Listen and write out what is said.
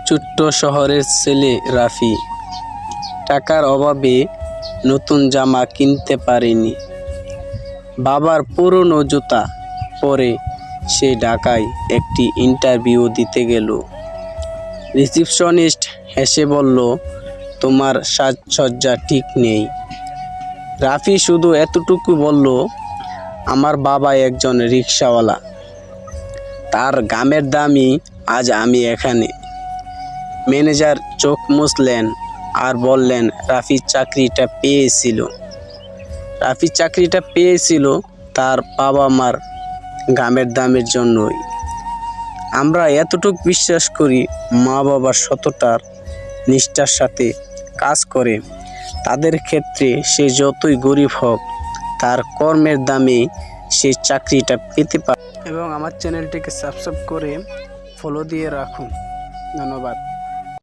ছোট্ট শহরের ছেলে রাফি টাকার অভাবে নতুন জামা কিনতে পারেনি। বাবার পুরনো জুতা পরে সে ঢাকায় একটি ইন্টারভিউ দিতে গেল। রিসিপশনিস্ট হেসে বলল, তোমার সাজসজ্জা ঠিক নেই। রাফি শুধু এতটুকু বলল, আমার বাবা একজন রিকশাওয়ালা, তার ঘামের দামই আজ আমি এখানে। ম্যানেজার চোখ মুছলেন আর বললেন, রাফি চাকরিটা পেয়েছিল তার বাবা মার ঘামের দামের জন্যই। আমরা এতটুকু বিশ্বাস করি, মা বাবার সততার নিষ্ঠার সাথে কাজ করে তাদের ক্ষেত্রে সে যতই গরিব হোক তার কর্মের দামে সে চাকরিটা পেতে পারে। এবং আমার চ্যানেলটিকে সাবস্ক্রাইব করে ফলো দিয়ে রাখুন। ধন্যবাদ।